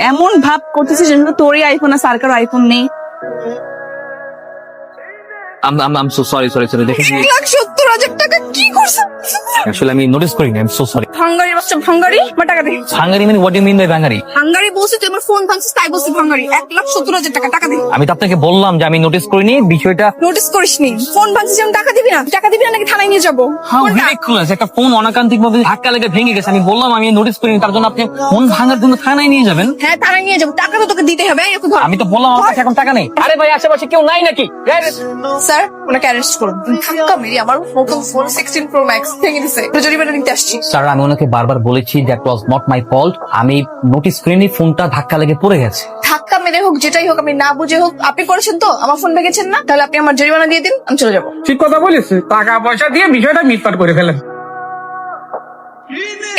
এমন ভাব করতেছিস যেন তোরই আইফোন আর সার্কার আইফোন নেই। I'm so sorry. দেখুন 1,70,000 টাকা কি করছ? আসলে আমি নোটিস করিনি। I'm so sorry. ভাঙ্গারি বাচ্চা ভাঙ্গারি, আমার টাকা দে। হাঙ্গারি মানে what do you mean by বাঙালি? ভাঙ্গারি বলছিস তুই আমার ফোন ভাঙছিস তাই বলছিস ভাঙ্গারি। 1,70,000 টাকা, টাকা দে। আমি তো আপনাকে বললাম যে আমি নোটিস করিনি বিষয়টা। নোটিস করিসনি? ফোন ভাঙছিস যেমন টাকা দিবি না? টাকা দিবি না নাকি থানায় নিয়ে যাবো? How ridiculous! একটা ফোন অনাকাঙ্ক্ষিত ভাবে ধাক্কা লেগে ভেঙে গেছে। আমি বললাম আমি নোটিস করিনি, তার জন্য আপনি ফোন ভাঙার জন্য থানায় নিয়ে যাবেন? হ্যাঁ থানায় নিয়ে যাবো, টাকা তো তোকে দিতে হবে। এই একটু ধর। আমি তো বললাম আমার কাছে এখন টাকা নেই। আরে ভাই আশেপাশে কেউ নাই নাকি? স্যার ওনাকে অ্যারেস্ট করুন। ধাক্কা মেরে আমার নতুন ফোন 16 Pro Max ভেঙে দিছে। জরিমানা নিতে আসছি। স্যার আমি ওনাকে বারবার বলেছি that was not my fault. আমি নোটিস করিনি, ফোনটা ধাক্কা লেগে পড়ে গেছে। ধাক্কা মেরে হোক যেটাই হোক, আমি না বুঝে হোক, আপনি করেছেন তো, আমার ফোন ভেঙেছেন না, তাহলে আপনি আমার জরিমানা দিয়ে দিন, আমি চলে যাবো। ঠিক কথা বলিস, টাকা পয়সা দিয়ে বিষয়টা মিটপাট করে ফেলেন।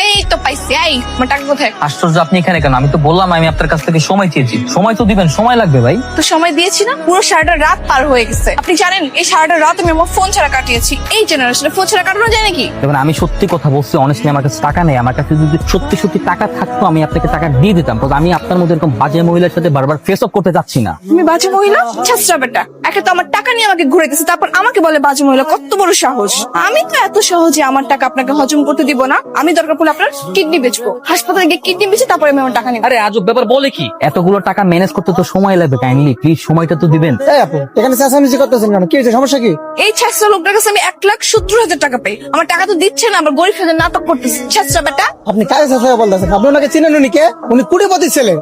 এই তো পাইছি। এই আমার টাকা কোথায়? আশ্চর্য, আপনি এখানে কেন? আমি তো বললাম আমি আপনার কাছ থেকে সময় চেয়েছি। সময় তো দিবেন, সময় লাগবে ভাই। তো সময় দিয়েছি না, পুরো সারাটা রাত পার হয়ে গেছে। আপনি জানেন এই সারাটা রাত আমি আমার ফোন ছাড়া কাটিয়েছি। এই জেনারেশনে ফোন ছাড়া কাটানো যায় নাকি? দেখুন আমি সত্যি কথা বলছি, অনেস্টলি আমার কাছে টাকা নেই। আমার কাছে যদি সত্যি টাকা থাকতো আমি আপনাকে টাকা দিয়ে দিতাম। কারণ আমি আপনার মধ্যে এরকম বাজে মহিলার সাথে বারবার ফেস অফ করতে চাচ্ছি না। তুমি বাজে মহিলা? ছাত্রা বেটা, একে তো আমার টাকা নিয়ে আমাকে ঘুরে দিচ্ছে, তারপর আমাকে বলে বাজে মহিলা। কত বড় সাহস! আমি তো এত সহজে আমার টাকা আপনাকে হজম করতে দিব না। আমি দরকার পড়লে আপনার কিডনি বেচবো, হাসপাতালে গিয়ে কিডনি বেচে তারপরে আমি আমার টাকা নিব। আরে আজব ব্যাপার বলে কি? এতগুলো টাকা ম্যানেজ করতে তো সময় লাগবে। কাইন্ডলি প্লিজ সময়টা তো দিবেন। এই আপু এখানে চেঁচামেচি করতেছেন কেন? কি হয়েছে, সমস্যা কি? এই ছাত্রা লোকটার কাছে আমি 1,70,000 টাকা পাই, আমার টাকা তো দিচ্ছে না, আবার গরিব সাথে নাটক করতেছে। ছাত্রা বেটা, আপনি কাজে চেঁচা বলতেছেন? আপনি ওনাকে চিনেন? উনি কে? উনি কোটিপতির ছেলে।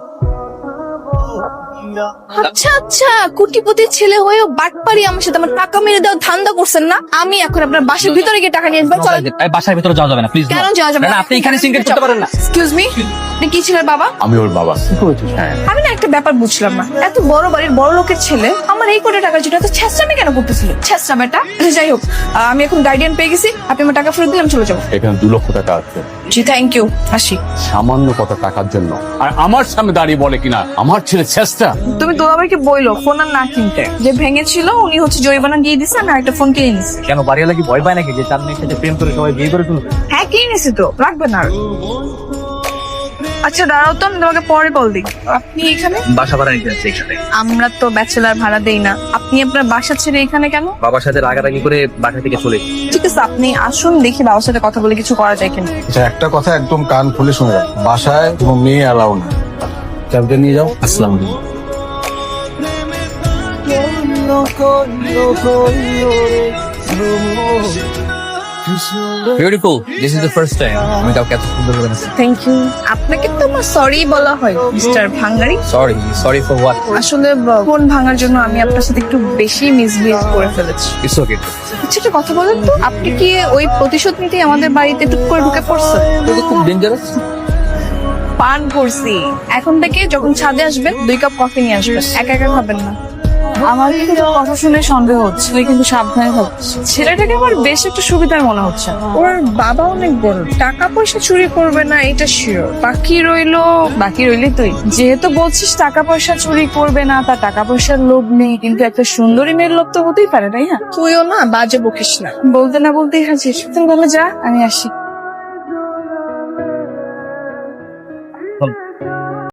আচ্ছা কোটিপতির ছেলে হয়েও বাটপারি আমার সাথে আমার টাকা মেরে দেওয়া ধান্দা করছেন না? আমি এখন আপনার বাসার ভিতরে গিয়ে টাকা নিয়ে আসবো। চলেন। এই বাসার ভিতরে যাওয়া যাবে না প্লিজ। কেন যাওয়া যাবে না? আপনি এখানে সিঙ্গেল করতে পারেন না। এক্সকিউজ মি, আপনি কি ছিলেন বাবা? আমি ওর বাবা। আমি না একটা ব্যাপার বুঝলাম না, এত বড় বাড়ির বড় লোকের ছেলে আমার এই কোটি টাকার জন্য এত ছেঁচড়ামি কেন করতেছিল? ছেঁচড়া বেটা। যাই হোক, আমি এখন গার্ডিয়ান পেয়ে গেছি, আপনি আমার টাকা ফেরত দিলাম, চলে যাবো। এখানে 2 লক্ষ টাকা আছে, জি থ্যাংক ইউ, আসি। সামান্য কত টাকার জন্য আর আমার সামনে দাঁড়িয়ে বলে কিনা আমার ছেলে চেষ্টা। তুমি দোলাভাইকে বইলো ফোন আর না কিনতে, যে ভেঙেছিল উনি হচ্ছে জরিমানা দিয়ে দিছে, আমি একটা ফোন কিনে নিছি। কেন বাড়িওয়ালা কি ভয় পায় নাকি যে তার মেয়ের সাথে প্রেম করে সবাই বিয়ে করে ফেলবে? হ্যাঁ কিনে নিছি তো, লাগবে না আর। আচ্ছা দাঁড়াও তো, আমি তোমাকে পরে কল দিই। আপনি এখানে? বাসা ভাড়া নিতে যাচ্ছে এখানে। আমরা তো ব্যাচেলার ভাড়া দেই না। আপনি আপনার বাসা ছেড়ে এখানে কেন? বাবার সাথে রাগারাগি করে বাসা থেকে চলে এসেছি। ঠিক আছে আপনি আসুন, দেখি বাবার সাথে কথা বলে কিছু করা যায় কিনা। আচ্ছা একটা কথা একদম কান খুলে শুনে রাখ, বাসায় কোনো মেয়ে অ্যালাউ না। চাবিটা নিয়ে যাও। আসসালামু আলাইকুম। Beautiful, this is the first time আমি কাউকে এত সুন্দর করে দেখছি। Thank you. আপনাকে তো আমার সরি বলা হয় mister Bhangari. Sorry for what? আসলে ফোন ভাঙার জন্য আমি আপনার সাথে একটু বেশি মিসবিহেভ করে ফেলেছি। It's okay. আচ্ছা একটা কথা বলেন তো, আপনি কি ওই প্রতিশোধ নিতেই আমাদের বাড়িতে টুক করে ঢুকে পড়ছেন? এটা খুব ডেঞ্জারাস। পান করছি। এখন থেকে যখন ছাদে আসবেন 2 কাপ কফি নিয়ে আসবেন, একা একা খাবেন না। আমার কিন্তু কথা শুনে সন্দেহ হচ্ছে, তুই কিন্তু সাবধানে থাকিস। ছেলেটাকে আমার বেশ একটু সুবিধার মনে হচ্ছে। ওর বাবা অনেক বড়, টাকা পয়সা চুরি করবে না এটা শিওর। বাকি রইলি তুই। যেহেতু বলছিস টাকা পয়সা চুরি করবে না, তার টাকা পয়সার লোভ নেই, কিন্তু একটা সুন্দরী মেয়ের লোভ তো হতেই পারে, তাই না? তুইও না বাজে বকিস না, বলতে না বলতেই হাসিস। তুমি বলে যা, আমি আসি।